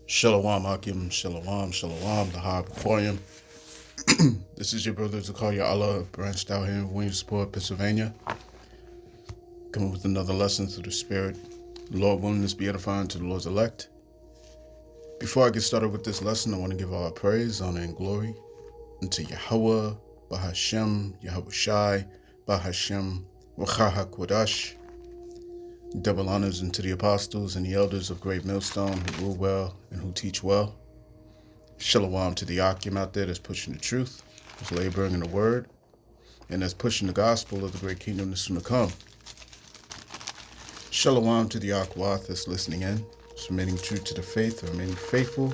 Shalom Akim, Shalom, Shalom, the high before him. This is your brother Zakaria Allah, branched out here in Williamsport, Pennsylvania. Coming with another lesson through the Spirit. The Lord willing, this be edifying to the Lord's elect. Before I get started with this lesson, I want to give all praise, honor, and glory unto Yahweh, Bahashem, Yahweh Shai, Bahashem, Wachaha Kodash. Double honors unto the apostles and the elders of Great Millstone who rule well and who teach well. Shalom to the Akim out there that's pushing the truth, that's laboring in the word, and that's pushing the gospel of the great kingdom that's soon to come. Shalom to the Akwath that's listening in, submitting true to the faith, remaining faithful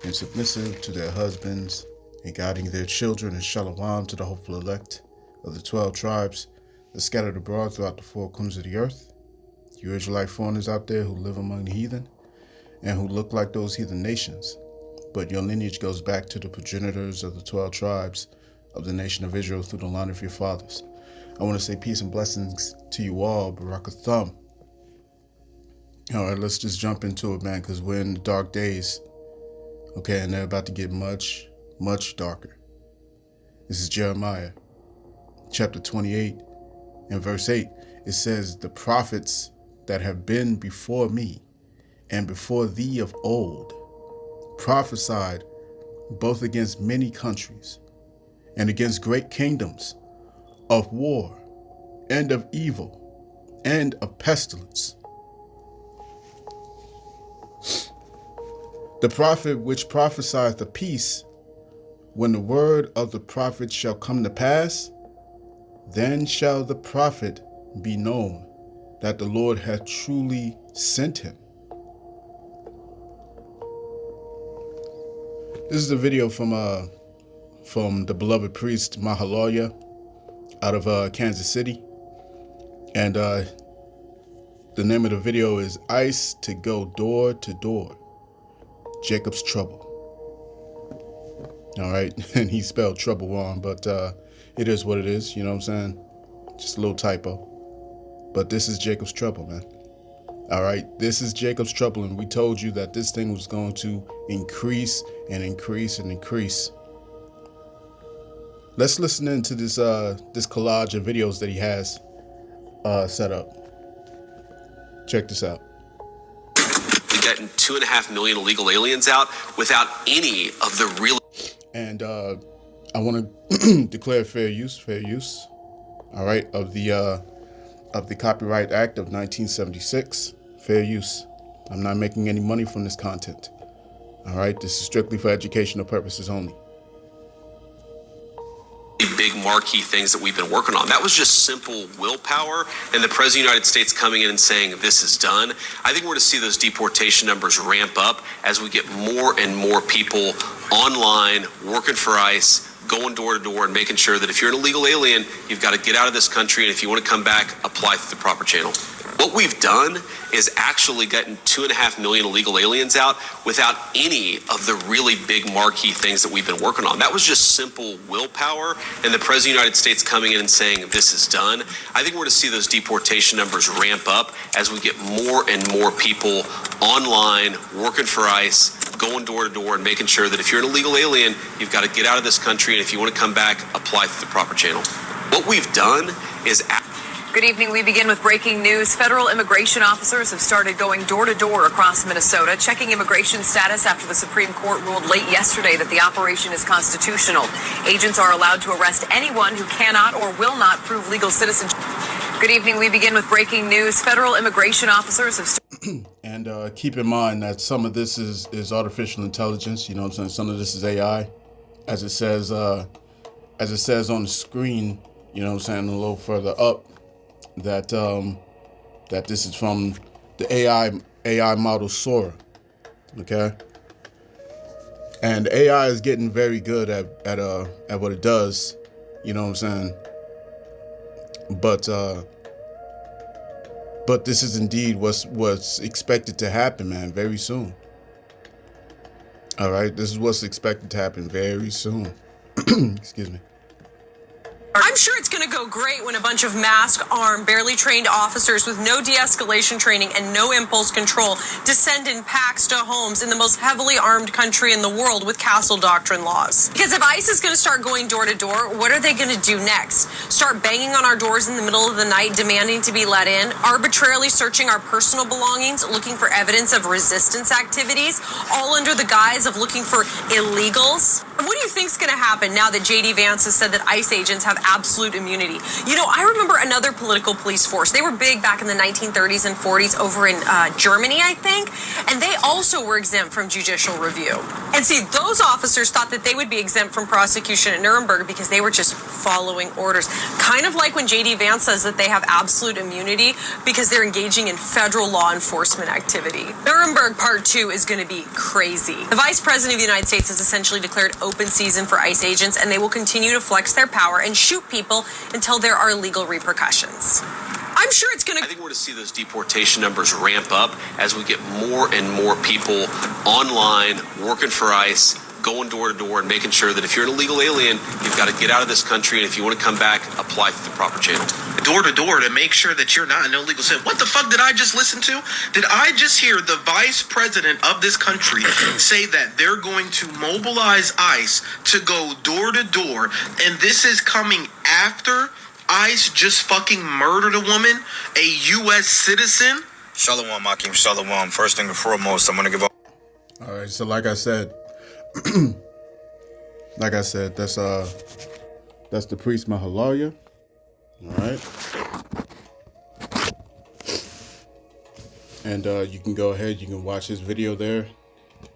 and submissive to their husbands and guiding their children. And shalom to the hopeful elect of the 12 tribes that scattered abroad throughout the four corners of the earth. You Israelite foreigners out there who live among the heathen and who look like those heathen nations, but your lineage goes back to the progenitors of the 12 tribes of the nation of Israel through the line of your fathers. I want to say peace and blessings to you all, Barakathum. All right, let's just jump into it, man, because we're in the dark days, okay, and they're about to get much, much darker. This is Jeremiah, chapter 28, and verse 8. It says, the prophets that have been before me and before thee of old prophesied both against many countries and against great kingdoms, of war and of evil and of pestilence. The prophet which prophesieth the peace, when the word of the prophet shall come to pass, then shall the prophet be known that the Lord hath truly sent him. This is a video from the beloved priest Mahaloya out of Kansas City, and the name of the video is "Ice to Go Door to Door, Jacob's Trouble." All right, and he spelled trouble wrong, but it is what it is. You know what I'm saying? Just a little typo. But this is Jacob's trouble, man. All right, this is Jacob's trouble, and we told you that this thing was going to increase and increase and increase. Let's listen into this this collage of videos that he has set up. Check this out. We've gotten 2.5 million illegal aliens out without any of the real. And I want to declare fair use, all right, of the Copyright Act of 1976, fair use. I'm not making any money from this content. All right, this is strictly for educational purposes only. Big marquee things that we've been working on. That was just simple willpower and the President of the United States coming in and saying this is done. I think we're going to see those deportation numbers ramp up as we get more and more people online, working for ICE, going door to door and making sure that if you're an illegal alien, you've got to get out of this country, and if you want to come back, apply through the proper channel. What we've done is actually gotten 2.5 million illegal aliens out without any of the really big marquee things that we've been working on. That was just simple willpower and the President of the United States coming in and saying this is done. I think we're going to see those deportation numbers ramp up as we get more and more people online, working for ICE, going door to door and making sure that if you're an illegal alien, you've got to get out of this country, and if you want to come back, apply through the proper channel. What we've done is... Good evening. We begin with breaking news. Federal immigration officers have started going door to door across Minnesota, checking immigration status after the Supreme Court ruled late yesterday that the operation is constitutional. Agents are allowed to arrest anyone who cannot or will not prove legal citizenship. Good evening. We begin with breaking news. Federal immigration officers have And keep in mind that some of this is artificial intelligence. You know what I'm saying? Some of this is AI, as it says on the screen. You know what I'm saying? A little further up, that that this is from the AI model Sora. Okay, and AI is getting very good at what it does. You know what I'm saying? But this is indeed what's expected to happen, man, very soon. All right, this is what's expected to happen very soon. Excuse me. I'm sure it's going to go great when a bunch of masked, armed, barely trained officers with no de-escalation training and no impulse control descend in packs to homes in the most heavily armed country in the world with castle doctrine laws. Because if ICE is going to start going door to door, what are they going to do next? Start banging on our doors in the middle of the night, demanding to be let in, arbitrarily searching our personal belongings, looking for evidence of resistance activities, all under the guise of looking for illegals? What do you think's going to happen now that J.D. Vance has said that ICE agents have absolute immunity? You know, I remember another political police force. They were big back in the 1930s and 40s over in Germany, I think, and they also were exempt from judicial review. And see, those officers thought that they would be exempt from prosecution at Nuremberg because they were just following orders. Kind of like when J.D. Vance says that they have absolute immunity because they're engaging in federal law enforcement activity. Nuremberg Part 2 is going to be crazy. The Vice President of the United States has essentially declared open season for ICE agents, and they will continue to flex their power and shoot people until there are legal repercussions. I'm sure it's going to... I think we're going to see those deportation numbers ramp up as we get more and more people online, working for ICE, going door to door and making sure that if you're an illegal alien, you've got to get out of this country, and if you want to come back, apply through the proper channels. Door to door to make sure that you're not an illegal citizen. What the fuck did I just listen to? Did I just hear the vice president of this country say that they're going to mobilize ICE to go door to door, and this is coming after ICE just fucking murdered a woman, a U.S. citizen? Shalom, Akim, shalom. First thing and foremost, I'm going to give up. All right, so like I said, that's the priest Mahalaria. All right, and you can go ahead, you can watch his video there.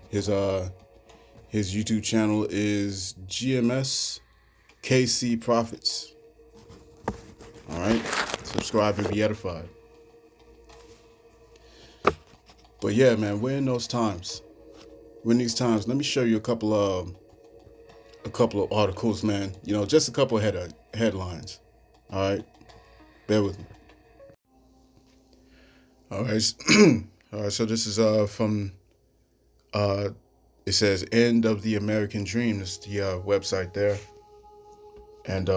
His YouTube channel is GMS KC Prophets. All right, subscribe and be edified. But yeah, man, we're in those times. We're in these times. Let me show you a couple of articles, man. You know, just a couple of headlines. All right, bear with me. All right, all right. So this is from it says "End of the American Dream." This is the website there, and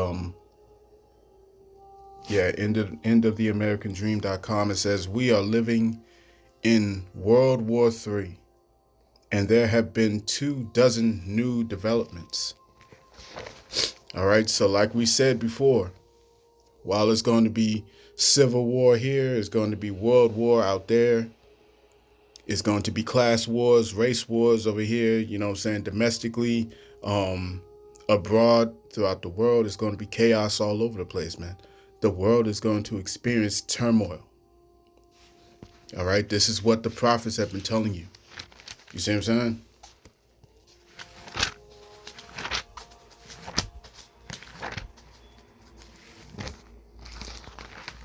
yeah, endoftheamericandream.com. It says we are living in World War III, and there have been 24 new developments. All right, so like we said before, while it's going to be civil war here, it's going to be world war out there. It's going to be class wars, race wars over here, you know what I'm saying, domestically, abroad, throughout the world. It's going to be chaos all over the place, man. The world is going to experience turmoil. All right, this is what the prophets have been telling you. You see what I'm saying?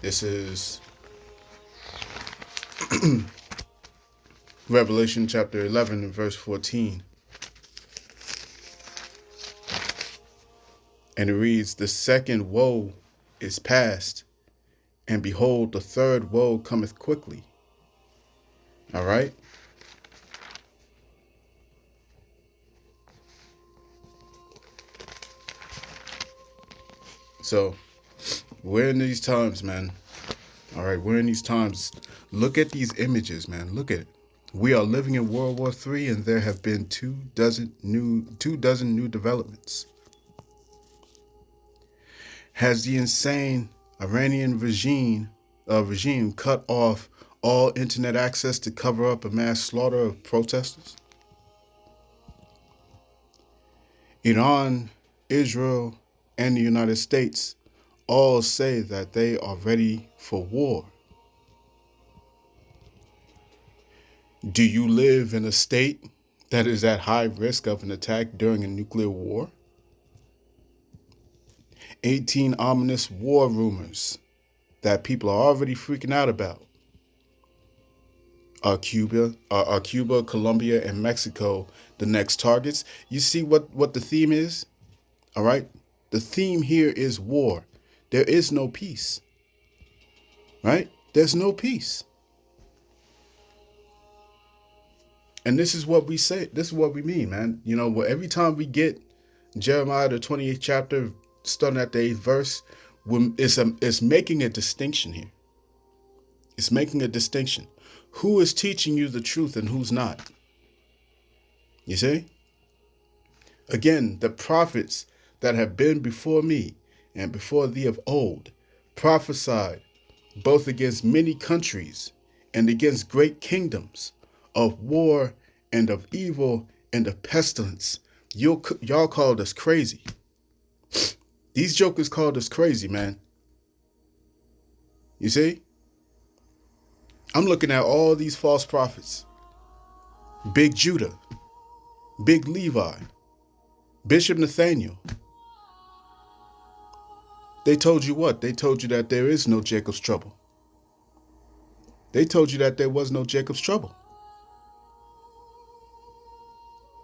This is Revelation chapter 11 and verse 14. And it reads, "The second woe is past, and behold, the third woe cometh quickly." All right. So we're in these times, man. All right, we're in these times. Look at these images, man. Look at it. We are living in World War III, and there have been 24 new developments. Has the insane Iranian regime cut off all internet access to cover up a mass slaughter of protesters? Iran, Israel, and the United States all say that they are ready for war. Do you live in a state that is at high risk of an attack during a nuclear war? 18 ominous war rumors that people are already freaking out about. Are Cuba, Colombia, and Mexico the next targets? You see what the theme is? All right? The theme here is war. There is no peace. Right? There's no peace. And this is what we say. This is what we mean, man. You know, every time we get Jeremiah, the 28th chapter, starting at the 8th verse, it's making a distinction here. It's making a distinction. Who is teaching you the truth and who's not? You see? Again, the prophets that have been before me and before thee of old prophesied both against many countries and against great kingdoms, of war and of evil and of pestilence. Y'all called us crazy. These jokers called us crazy, man. You see? I'm looking at all these false prophets. Big Judah, Big Levi, Bishop Nathaniel. They told you what? They told you that there is no Jacob's trouble. They told you that there was no Jacob's trouble.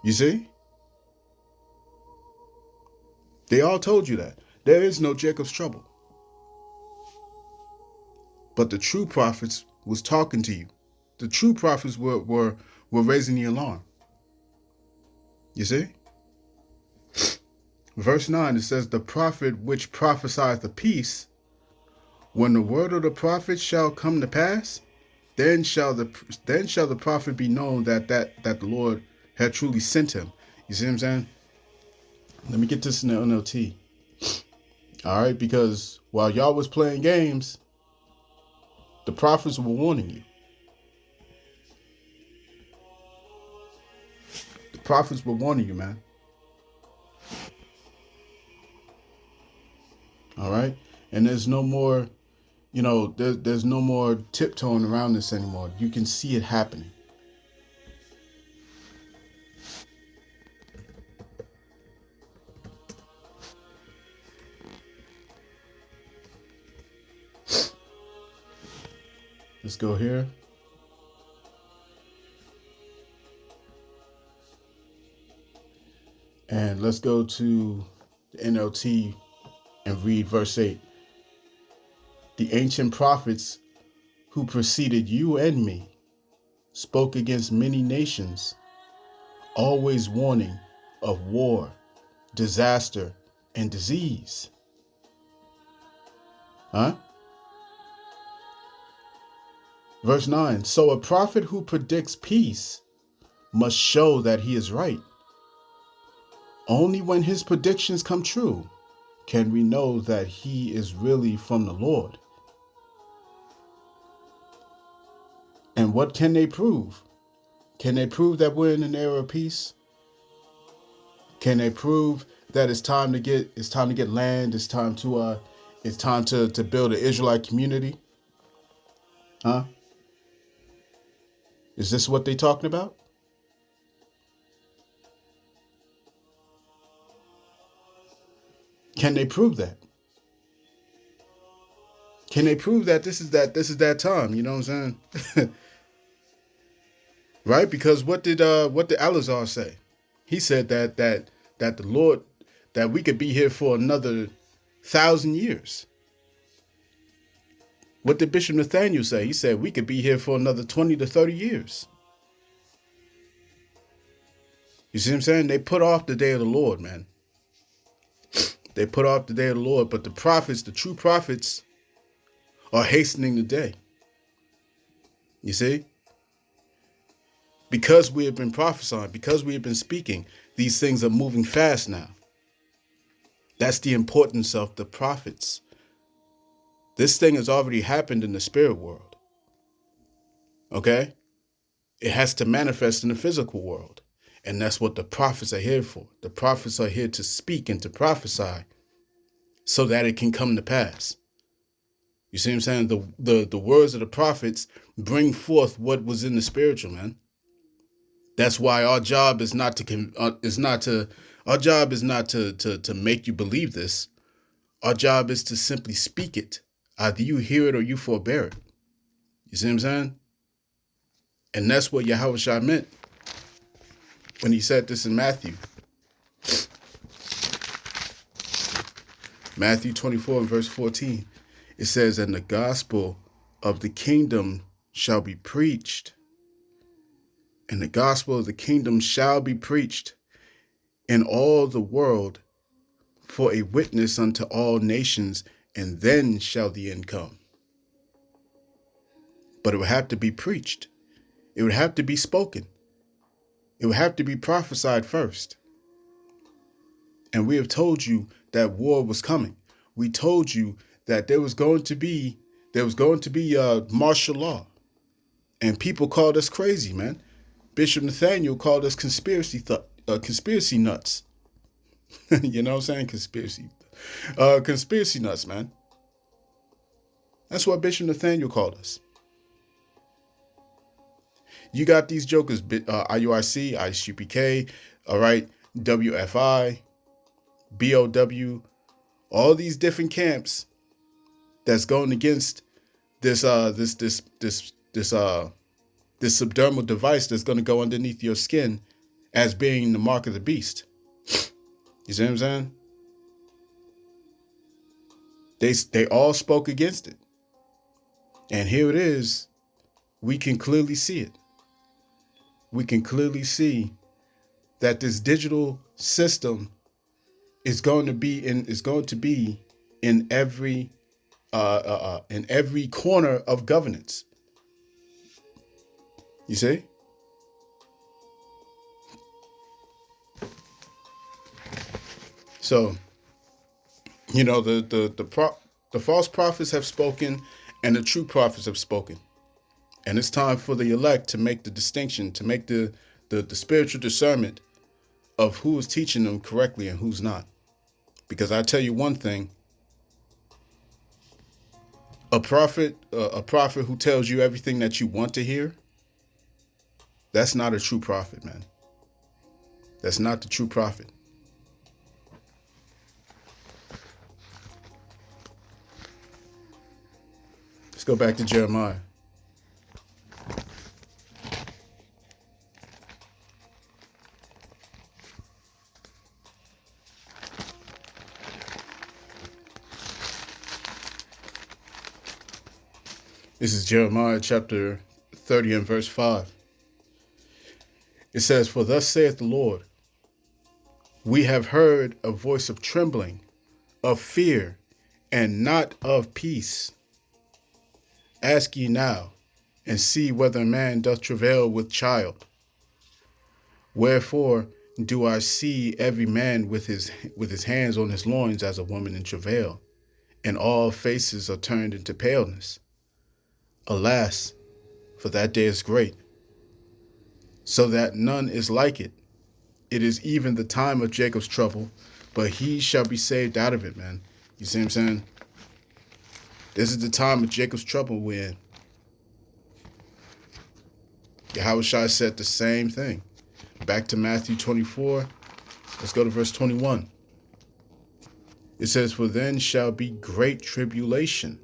You see? They all told you that. There is no Jacob's trouble. But the true prophets was talking to you. The true prophets were raising the alarm. You see? Verse 9, it says, the prophet which prophesieth the peace, when the word of the prophet shall come to pass, then shall the prophet be known that the Lord had truly sent him. You see what I'm saying? Let me get this in the NLT. All right, because while y'all was playing games, the prophets were warning you. The prophets were warning you, man. All right, and there's no more, there's no more tiptoeing around this anymore. You can see it happening. Let's go here. And let's go to the NLT and read verse 8. The ancient prophets who preceded you and me spoke against many nations, always warning of war, disaster, and disease. Verse 9, so a prophet who predicts peace must show that he is right. Only when his predictions come true can we know that he is really from the Lord. And what can they prove? Can they prove that we're in an era of peace? Can they prove that it's time to get land, it's time to build an Israelite community? Is this what they talking about? Can they prove that? Can they prove that this is that time? You know what I'm saying? Right? Because what did Eleazar say? He said that the Lord, that we could be here for another 1,000 years. What did Bishop Nathaniel say? He said we could be here for another 20 to 30 years. You see what I'm saying? They put off the day of the Lord, man. They put off the day of the Lord, but the prophets, the true prophets, are hastening the day. You see? Because we have been prophesying, because we have been speaking, these things are moving fast now. That's the importance of the prophets. This thing has already happened in the spirit world. Okay? It has to manifest in the physical world. And that's what the prophets are here for. The prophets are here to speak and to prophesy so that it can come to pass. You see what I'm saying? The words of the prophets bring forth what was in the spiritual, man. That's why our job is not to make you believe this. Our job is to simply speak it. Either you hear it or you forbear it. You see what I'm saying? And that's what Yahushua meant when he said this in Matthew. Matthew 24 and verse 14. It says, and the gospel of the kingdom shall be preached. And the gospel of the kingdom shall be preached in all the world for a witness unto all nations, and then shall the end come. But it would have to be preached. It would have to be spoken. It would have to be prophesied first. And we have told you that war was coming. We told you that there was going to be martial law. And people called us crazy, man. Bishop Nathaniel called us conspiracy nuts. You know what I'm saying? Conspiracy nuts, man. That's what Bishop Nathaniel called us. You got these jokers, IUIC, ICPK, all right, WFI, BOW, all these different camps that's going against this subdermal device that's going to go underneath your skin as being the mark of the beast. You see what I'm saying? They all spoke against it. And here it is. We can clearly see it. We can clearly see that this digital system is going to be in every corner of governance. You see? So, you know, the false prophets have spoken and the true prophets have spoken. And it's time for the elect to make the distinction, to make the spiritual discernment of who is teaching them correctly and who's not. Because I tell you one thing, a prophet who tells you everything that you want to hear, that's not a true prophet, man. That's not the true prophet. Let's go back to Jeremiah. This is Jeremiah chapter 30 and verse 5. It says, "For thus saith the Lord, we have heard a voice of trembling, of fear, and not of peace. Ask ye now, and see whether a man doth travail with child. Wherefore do I see every man with his hands on his loins as a woman in travail, and all faces are turned into paleness. Alas, for that day is great, so that none is like it. It is even the time of Jacob's trouble, but he shall be saved out of it," man. You see what I'm saying? This is the time of Jacob's trouble we're in. Yahushua said the same thing. Back to Matthew 24. Let's go to verse 21. It says, "For then shall be great tribulation,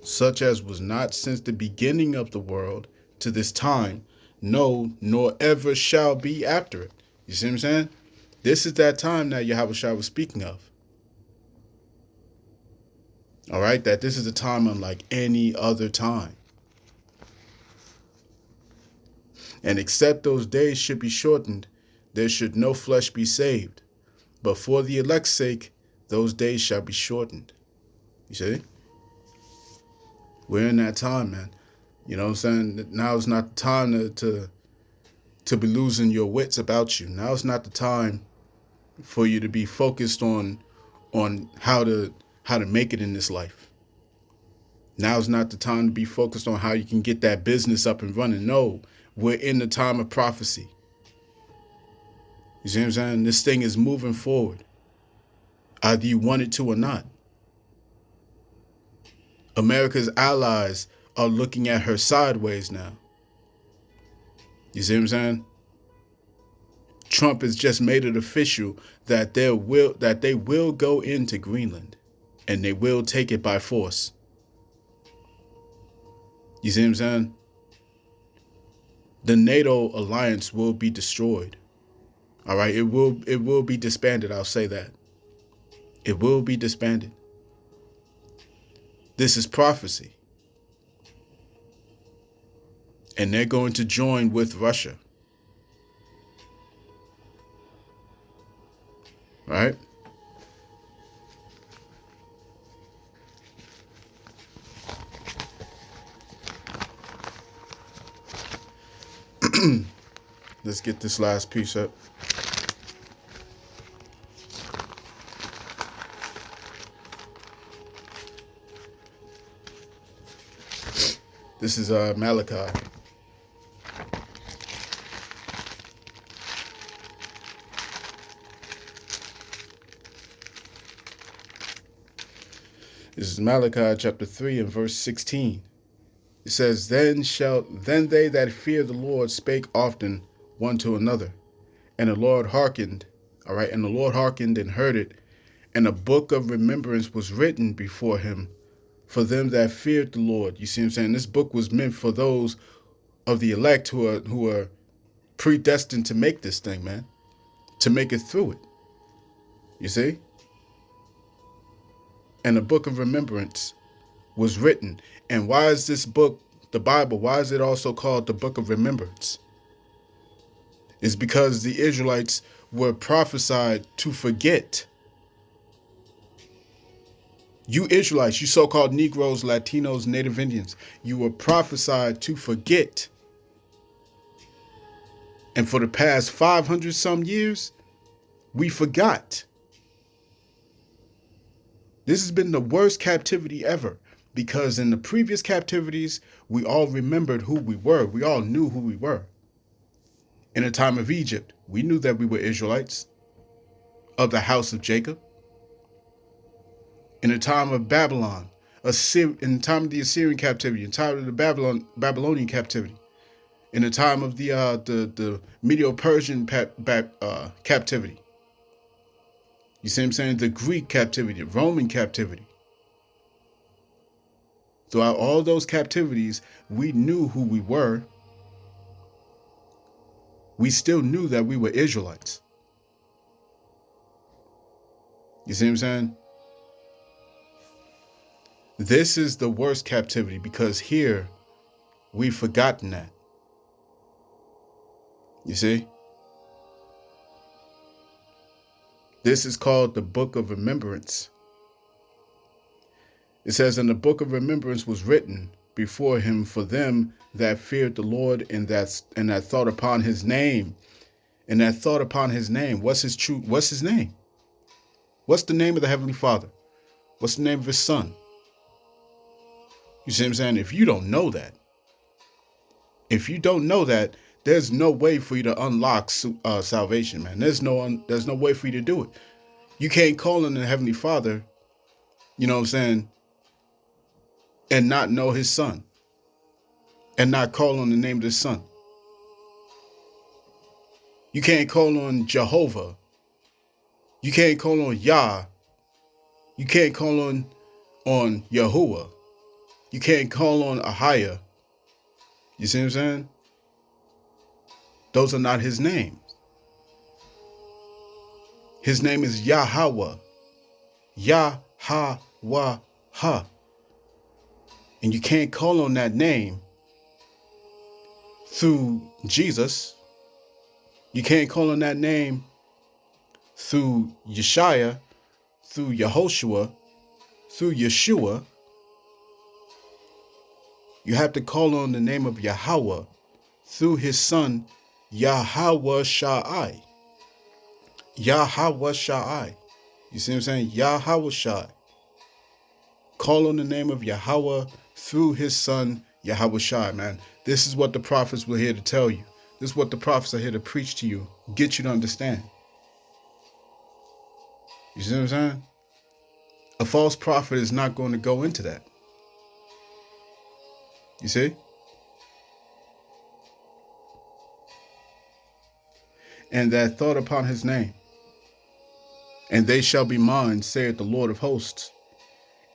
such as was not since the beginning of the world to this time, no, nor ever shall be after it." You see what I'm saying? This is that time that Yahushua was speaking of. All right, that this is a time unlike any other time. "And except those days should be shortened, there should no flesh be saved. But for the elect's sake, those days shall be shortened." You see? We're in that time, man. You know what I'm saying? Now is not the time to be losing your wits about you. Now is not the time for you to be focused on how to make it in this life. Now is not the time to be focused on how you can get that business up and running. No, we're in the time of prophecy. You see what I'm saying? This thing is moving forward, either you want it to or not. America's allies are looking at her sideways now. You see what I'm saying? Trump has just made it official that they will go into Greenland and they will take it by force. You see what I'm saying? The NATO alliance will be destroyed. All right, it will be disbanded. I'll say that. It will be disbanded. This is prophecy. And they're going to join with Russia. Right? Let's get this last piece up. This is Malachi. This is Malachi chapter 3 and verse 16. It says, Then they that fear the Lord spake often one to another, and the Lord hearkened. All right, and the Lord hearkened and heard it, and a book of remembrance was written before him for them that feared the Lord. You see what I'm saying? This book was meant for those of the elect who are predestined to make this thing, man, to make it through it. You see? And a book of remembrance was written. And why is this book, the Bible, why is it also called the book of remembrance? It's because the Israelites were prophesied to forget. You Israelites, you so-called Negroes, Latinos, Native Indians, you were prophesied to forget. And for the past 500 some years, we forgot. This has been the worst captivity ever, because in the previous captivities, we all remembered who we were. We all knew who we were. In the time of Egypt, we knew that we were Israelites of the house of Jacob. In the time of Babylon, in the time of the Assyrian captivity, in the time of the Babylonian captivity, in the time of the Medo-Persian captivity. You see what I'm saying? The Greek captivity, the Roman captivity. Throughout all those captivities, we knew who we were. We still knew that we were Israelites. You see what I'm saying? This is the worst captivity, because here we've forgotten that. You see? This is called the Book of Remembrance. It says, and the Book of Remembrance was written before him for them that feared the Lord, and that thought upon his name. And that thought upon his name. What's his name? What's the name of the Heavenly Father? What's the name of his Son? You see what I'm saying? If you don't know that, there's no way for you to unlock salvation, man. There's no way for you to do it. You can't call on the Heavenly Father, you know what I'm saying, and not know his Son, and not call on the name of his Son. You can't call on Jehovah. You can't call on Yah. You can't call on Yahuwah. You can't call on Ahia. You see what I'm saying? Those are not his names. His name is Yahweh. Yahweh. And you can't call on that name through Jesus. You can't call on that name through Yeshua, through Yehoshua, through Yeshua. You have to call on the name of Yahweh through his Son, Yahweh Shai. Yahweh Shai. You see what I'm saying? Yahweh Shai. Call on the name of Yahweh through his Son, Yahweh Shai, man. This is what the prophets were here to tell you. This is what the prophets are here to preach to you, get you to understand. You see what I'm saying? A false prophet is not going to go into that. You see? And that thought upon his name. And they shall be mine, saith the Lord of hosts,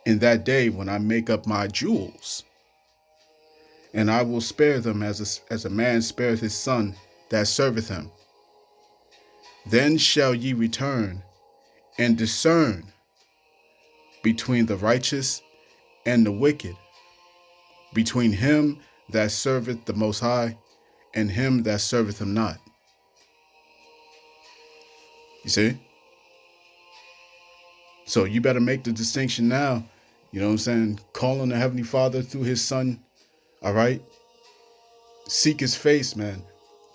in that day when I make up my jewels. And I will spare them as a man spareth his son that serveth him. Then shall ye return and discern between the righteous and the wicked, between him that serveth the Most High and him that serveth him not. You see? So you better make the distinction now. You know what I'm saying? Call on the Heavenly Father through his Son. All right? Seek his face, man.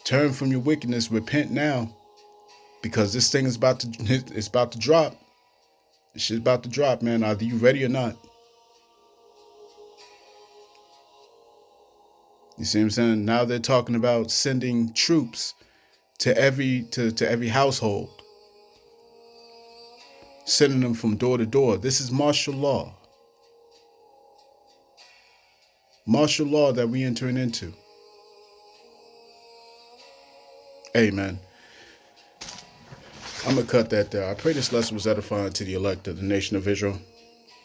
Turn from your wickedness. Repent now, because this thing is about to drop. This shit's about to drop, man. Either you ready or not. You see what I'm saying? Now they're talking about sending troops to every household, sending them from door to door. This is martial law. Martial law that we entering into. Hey, man. I'm going to cut that there. I pray this lesson was edifying to the elect of the nation of Israel.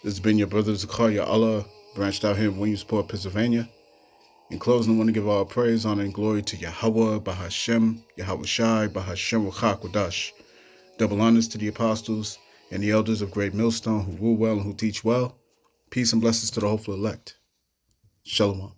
This has been your brother Zakaria Allah, branched out here in Williamsport, Pennsylvania. In closing, I want to give all praise, honor, and glory to Yahweh, Bahashem, Yahweh Shai, Bahashem, Ruach HaKodesh. Double honors to the apostles and the elders of Great Millstone who rule well and who teach well. Peace and blessings to the hopeful elect. Shalom.